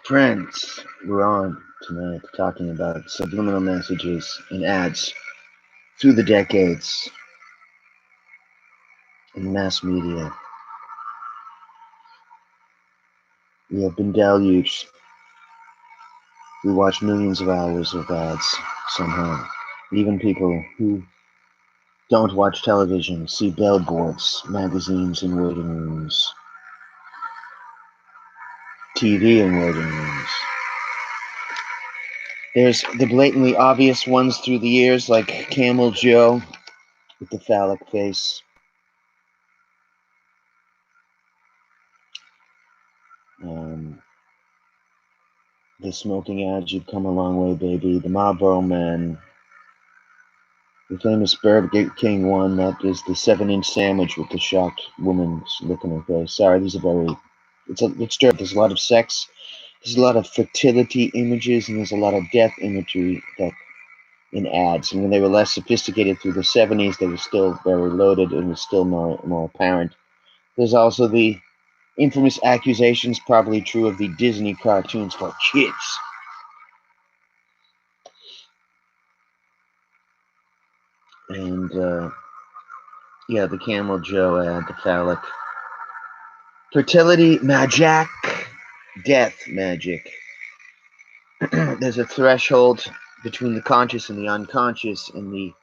Friends, we're on tonight talking about subliminal messages and ads through the decades in mass media. We have been deluged. We watch millions of hours of ads somehow. Even people who don't watch television see billboards, magazines in waiting rooms, TV in waiting rooms. There's the blatantly obvious ones through the years, like Camel Joe with the phallic face. The smoking ads, you've come a long way, baby. The Marlboro Man. The famous Burger King one, that is the 7-inch sandwich with the shocked woman's look on her face. Sorry, these are very... It's dirt. There's a lot of sex. There's a lot of fertility images, and there's a lot of death imagery that in ads. And when they were less sophisticated through the 70s, they were still very loaded and was still more apparent. There's also the infamous accusations, probably true, of the Disney cartoons for kids. And, yeah, the Camel Joe ad, the phallic. Fertility magic, death magic. There's a threshold between the conscious and the unconscious, and the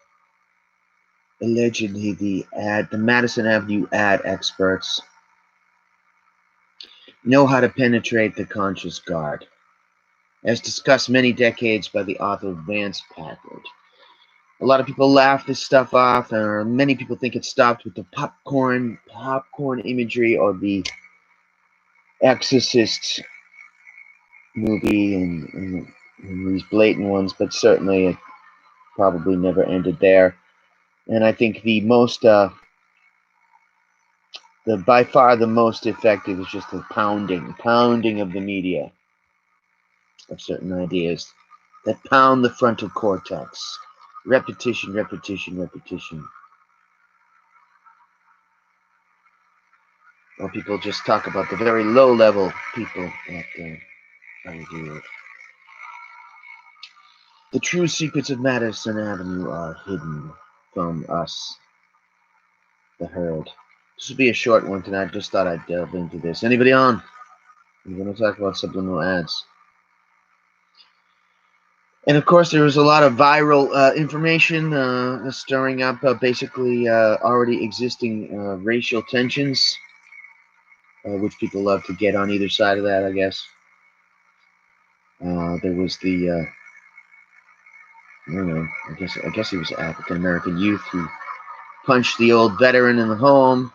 allegedly the Madison Avenue ad experts know how to penetrate the conscious guard, as discussed many decades by the author Vance Packard. A lot of people laugh this stuff off, or many people think it stopped with the popcorn imagery or the Exorcist movie and these blatant ones, but certainly it probably never ended there. And I think the by far the most effective is just the pounding of the media of certain ideas that pound the frontal cortex. Repetition. Or people just talk about the very low level people that do it. The true secrets of Madison Avenue are hidden from us, the herd. This will be a short one tonight. I just thought I'd delve into this. Anybody on? We're going to talk about subliminal ads. And of course, there was a lot of viral information stirring up basically already existing racial tensions, which people love to get on either side of that, I guess. There was the, I don't know, I guess he was an African American youth who punched the old veteran in the home.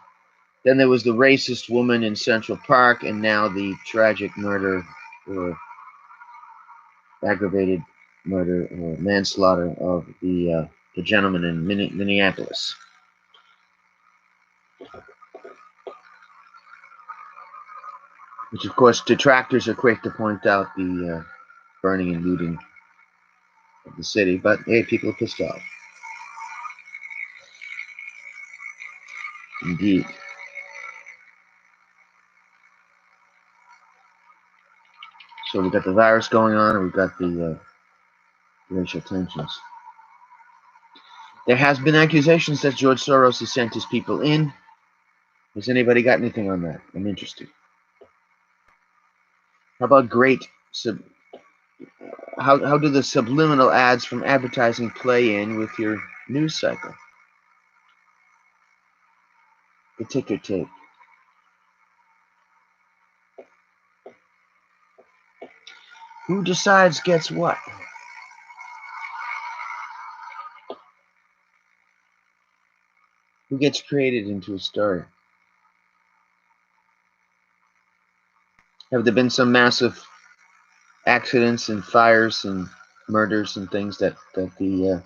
Then there was the racist woman in Central Park, and now the tragic murder or aggravated murder or manslaughter of the gentleman in Minneapolis. Which, of course, detractors are quick to point out the burning and looting of the city, but hey, people are pissed off. Indeed. So we've got the virus going on, and we've got the racial tensions. There has been accusations that George Soros has sent his people in. Has anybody got anything on that? I'm interested. How about how do the subliminal ads from advertising play in with your news cycle? The ticker tape. Who decides gets what? Who gets created into a story? Have there been some massive accidents and fires and murders and things that the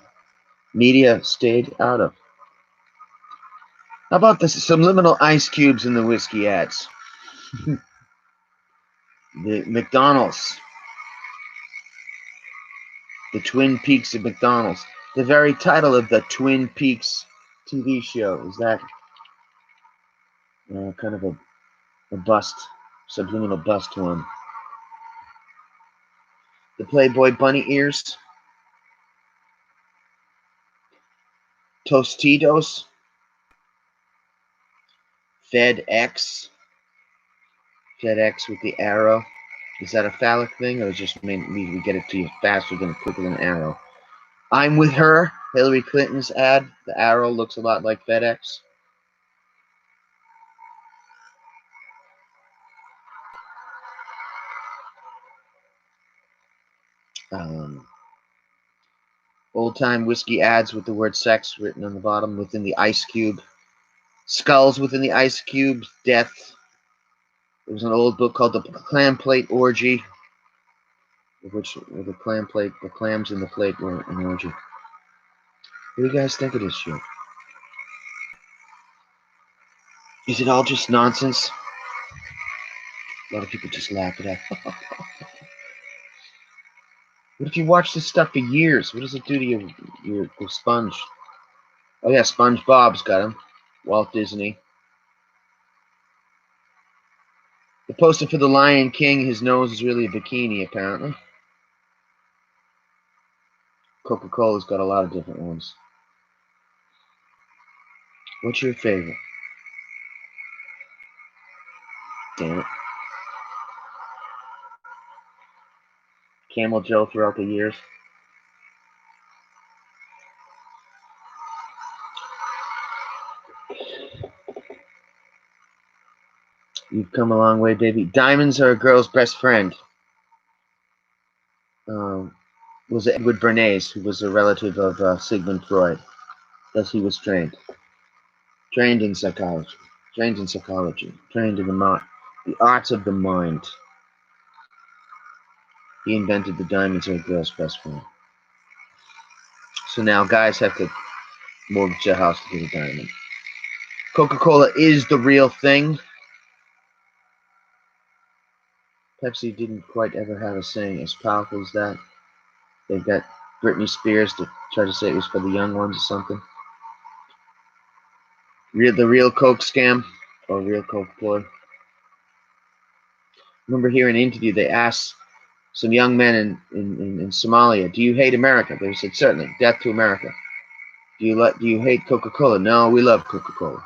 media stayed out of? How about the subliminal ice cubes in the whiskey ads? The McDonald's. The Twin Peaks of McDonald's. The very title of the Twin Peaks TV show. Is that kind of a bust, subliminal bust one? The Playboy bunny ears. Tostitos. FedEx. FedEx with the arrow. Is that a phallic thing, or is it just mean we get it to you faster than quicker than an arrow? I'm with her. Hillary Clinton's ad. The arrow looks a lot like FedEx. Old-time whiskey ads with the word sex written on the bottom within the ice cube. Skulls within the ice cube. Death. There was an old book called The Clam Plate Orgy, which the clam plate, the clams in the plate were an orgy. What do you guys think of this shit? Is it all just nonsense? A lot of people just laugh at that. What if you watch this stuff for years? What does it do to your sponge? Oh yeah, SpongeBob's got him. Walt Disney. The poster for the Lion King, his nose is really a bikini, apparently. Coca-Cola's got a lot of different ones. What's your favorite? Damn it. Camel Joe throughout the years. You've come a long way, baby. Diamonds are a girl's best friend. Was Edward Bernays, who was a relative of Sigmund Freud. Thus he was trained. Trained in psychology. Trained in the arts of the mind. He invented the diamonds are a girl's best friend. So now guys have to mortgage their house to get a diamond. Coca-Cola is the real thing. Pepsi didn't quite ever have a saying as powerful as that. They got Britney Spears to try to say it was for the young ones or something. The real Coke scam, or real Coke ploy. Remember hearing an interview, they asked some young men in Somalia, do you hate America? They said, certainly, death to America. Do you hate Coca-Cola? No, we love Coca-Cola.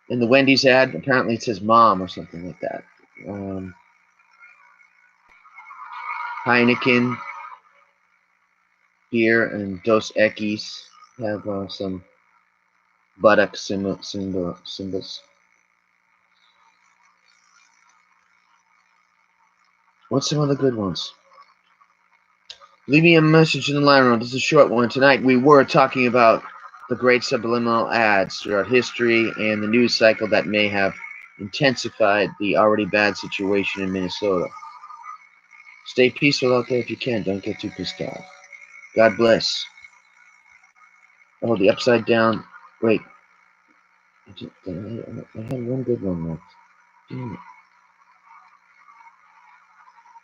In the Wendy's ad, apparently it says mom or something like that. Heineken, beer, and Dos Equis have some buttock symbols. What's some of the good ones? Leave me a message in the line room. This is a short one. Tonight we were talking about the great subliminal ads throughout history and the news cycle that may have intensified the already bad situation in Minnesota. Stay peaceful out there if you can. Don't get too pissed off. God bless. Oh, the upside down. Wait. I had one good one left. Damn it.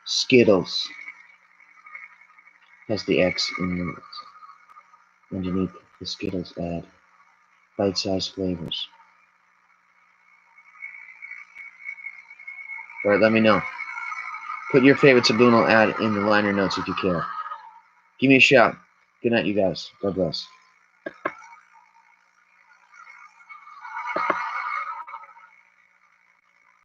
Skittles has the X underneath the Skittles ad. Bite-sized flavors. Alright, let me know. Put your favorite subliminal ad in the liner notes if you care. Give me a shout. Good night, you guys. God bless.